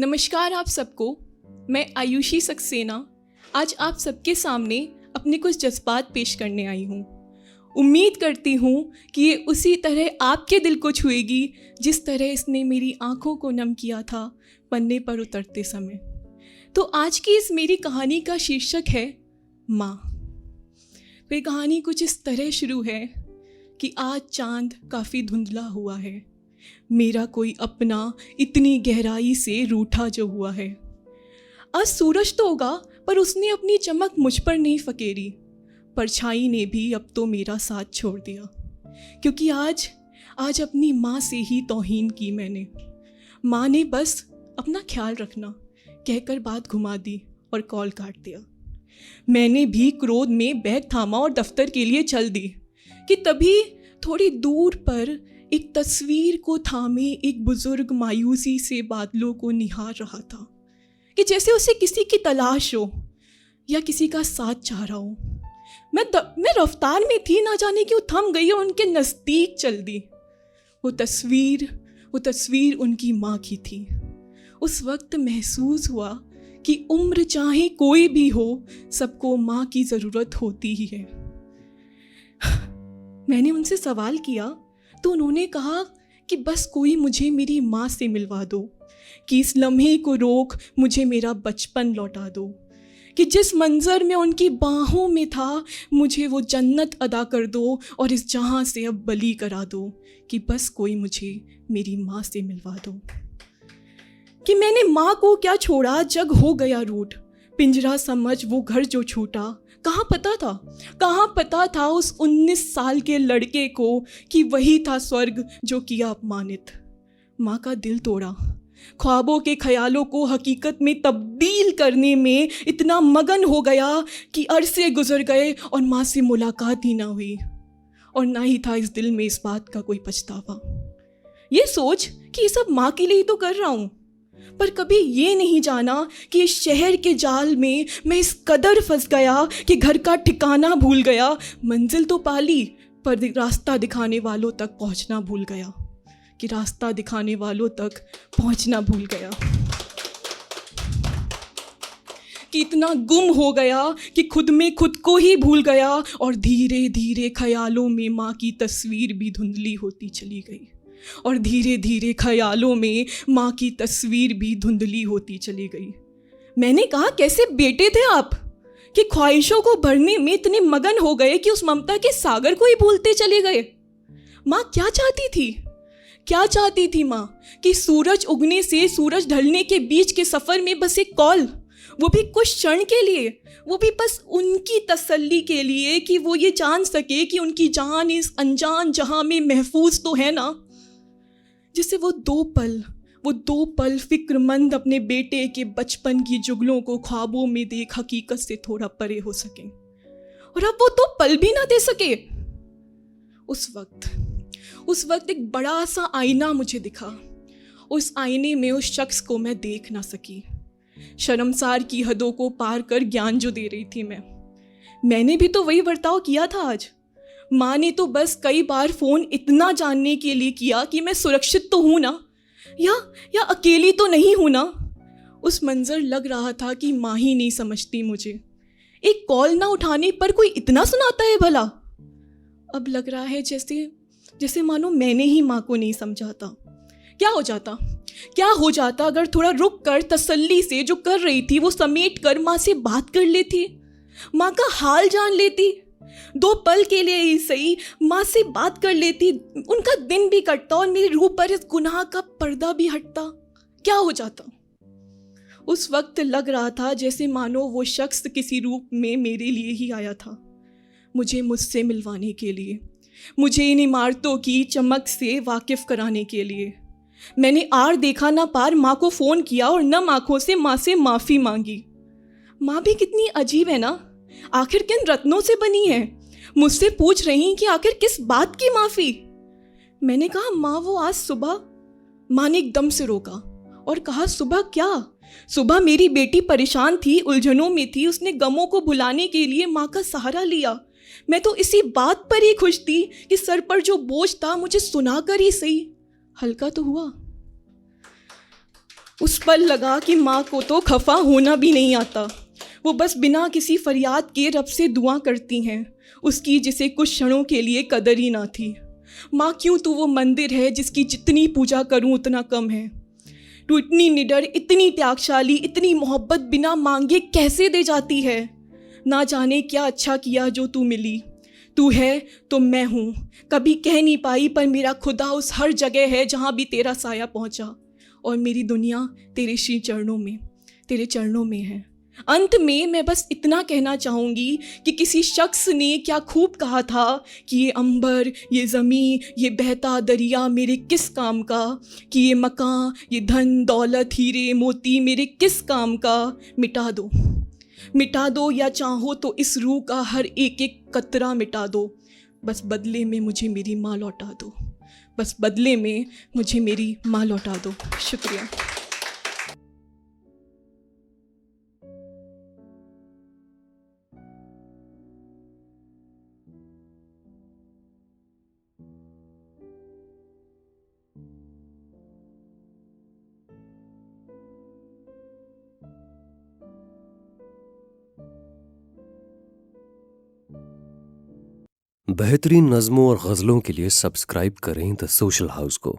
नमस्कार आप सबको। मैं आयुषी सक्सेना आज आप सबके सामने अपने कुछ जज्बात पेश करने आई हूँ। उम्मीद करती हूँ कि ये उसी तरह आपके दिल को छुएगी जिस तरह इसने मेरी आँखों को नम किया था पन्ने पर उतरते समय। तो आज की इस मेरी कहानी का शीर्षक है माँ। तो ये कहानी कुछ इस तरह शुरू है कि आज चाँद काफ़ी धुंधला हुआ है, मेरा कोई अपना इतनी गहराई से रूठा जो हुआ है। आज सूरज तो होगा पर उसने अपनी चमक मुझ पर नहीं फकेरी, परछाई ने भी अब तो मेरा साथ छोड़ दिया, क्योंकि आज अपनी माँ से ही तौहीन की मैंने। माँ ने बस अपना ख्याल रखना कहकर बात घुमा दी और कॉल काट दिया। मैंने भी क्रोध में बैग थामा और दफ्तर के लिए चल दी कि तभी थोड़ी दूर पर एक तस्वीर को थामे एक बुजुर्ग मायूसी से बादलों को निहार रहा था कि जैसे उसे किसी की तलाश हो या किसी का साथ चाह रहा हो। मैं रफ्तार में थी, ना जाने क्यों थम गई और उनके नज़दीक चल दी। वो तस्वीर उनकी माँ की थी। उस वक्त महसूस हुआ कि उम्र चाहे कोई भी हो, सबको माँ की ज़रूरत होती ही है। मैंने उनसे सवाल किया तो उन्होंने कहा कि बस कोई मुझे मेरी माँ से मिलवा दो, कि इस लम्हे को रोक मुझे मेरा बचपन लौटा दो, कि जिस मंज़र में उनकी बाहों में था मुझे वो जन्नत अदा कर दो और इस जहाँ से अब बली करा दो, कि बस कोई मुझे मेरी माँ से मिलवा दो। कि मैंने माँ को क्या छोड़ा, जग हो गया रूठ, पिंजरा समझ वो घर जो छूटा। कहाँ पता था उस 19 साल के लड़के को कि वही था स्वर्ग जो किया अपमानित। माँ का दिल तोड़ा, ख्वाबों के ख्यालों को हकीकत में तब्दील करने में इतना मगन हो गया कि अरसे गुजर गए और माँ से मुलाकात ही ना हुई, और ना ही था इस दिल में इस बात का कोई पछतावा। ये सोच कि ये सब माँ के लिए ही तो कर रहा हूँ, पर कभी ये नहीं जाना कि इस शहर के जाल में मैं इस कदर फंस गया कि घर का ठिकाना भूल गया। मंजिल तो पाली पर रास्ता दिखाने वालों तक पहुंचना भूल गया, कि रास्ता दिखाने वालों तक पहुंचना भूल गया। कि इतना गुम हो गया कि खुद में खुद को ही भूल गया, और धीरे धीरे ख्यालों में माँ की तस्वीर भी धुंधली होती चली गई, और धीरे धीरे ख्यालों में माँ की तस्वीर भी धुंधली होती चली गई। मैंने कहा, कैसे बेटे थे आप कि ख्वाहिशों को भरने में इतने मगन हो गए कि उस ममता के सागर को ही भूलते चले गए। माँ क्या चाहती थी माँ कि सूरज उगने से सूरज ढलने के बीच के सफ़र में बस एक कॉल, वो भी कुछ क्षण के लिए, वो भी बस उनकी तसल्ली के लिए कि वो ये जान सके कि उनकी जान इस अनजान जहां में महफूज तो है ना, जिससे वो दो पल फिक्रमंद अपने बेटे के बचपन की जुगलों को ख्वाबों में देख हकीकत से थोड़ा परे हो सकें। और अब वो दो पल भी ना दे सके। उस वक्त एक बड़ा सा आईना मुझे दिखा। उस आईने में उस शख्स को मैं देख ना सकी। शर्मसार की हदों को पार कर ज्ञान जो दे रही थी मैंने भी तो वही बर्ताव किया था आज। माँ ने तो बस कई बार फ़ोन इतना जानने के लिए किया कि मैं सुरक्षित तो हूँ ना, या अकेली तो नहीं हूँ ना। उस मंज़र लग रहा था कि माँ ही नहीं समझती मुझे। एक कॉल ना उठाने पर कोई इतना सुनाता है भला। अब लग रहा है जैसे मानो मैंने ही माँ को नहीं समझा था। क्या हो जाता अगर थोड़ा रुक कर तसल्ली से जो कर रही थी वो समेट कर माँ से बात कर लेती, माँ का हाल जान लेती, 2 पल के लिए ही सही माँ से बात कर लेती, उनका दिन भी कटता और मेरी रूह पर इस गुनाह का पर्दा भी हटता। क्या हो जाता। उस वक्त लग रहा था जैसे मानो वो शख्स किसी रूप में मेरे लिए ही आया था, मुझसे मिलवाने के लिए, मुझे इन इमारतों की चमक से वाकिफ कराने के लिए। मैंने आर देखा ना पार माँ को फ़ोन किया और नम आँखों से माँ से माफ़ी मांगी। माँ भी कितनी अजीब है ना, आखिर किन रत्नों से बनी है। मुझसे पूछ रही कि आखिर किस बात की माफ़ी। मैंने कहा, माँ वो आज सुबह। माँ ने एकदम से रोका और कहा, सुबह क्या? सुबह मेरी बेटी परेशान थी, उलझनों में थी, उसने गमों को भुलाने के लिए माँ का सहारा लिया। मैं तो इसी बात पर ही खुश थी कि सर पर जो बोझ था मुझे सुनाकर ही सही हल्का तो हुआ। उस पल लगा कि माँ को तो खफा होना भी नहीं आता। वो बस बिना किसी फरियाद के रब से दुआ करती हैं, उसकी जिसे कुछ क्षणों के लिए कदर ही ना थी। माँ क्यों तू वो मंदिर है जिसकी जितनी पूजा करूँ उतना कम है। तू इतनी निडर, इतनी त्यागशाली, इतनी मोहब्बत बिना मांगे कैसे दे जाती है। ना जाने क्या अच्छा किया जो तू मिली। तू है तो मैं हूँ, कभी कह नहीं पाई पर मेरा खुदा उस हर जगह है जहाँ भी तेरा साया पहुँचा। और मेरी दुनिया तेरे श्री चरणों में, तेरे चरणों में है। अंत में मैं बस इतना कहना चाहूँगी कि किसी शख्स ने क्या खूब कहा था कि ये अंबर, ये ज़मीं, ये बहता दरिया मेरे किस काम का, कि ये मकान, ये धन दौलत हीरे मोती मेरे किस काम का। मिटा दो या चाहो तो इस रूह का हर एक एक कतरा मिटा दो। बस बदले में मुझे मेरी माँ लौटा दो। बस बदले में मुझे मेरी माँ लौटा दो। शुक्रिया। बेहतरीन नज़्मों और गज़लों के लिए सब्सक्राइब करें द सोशल हाउस को।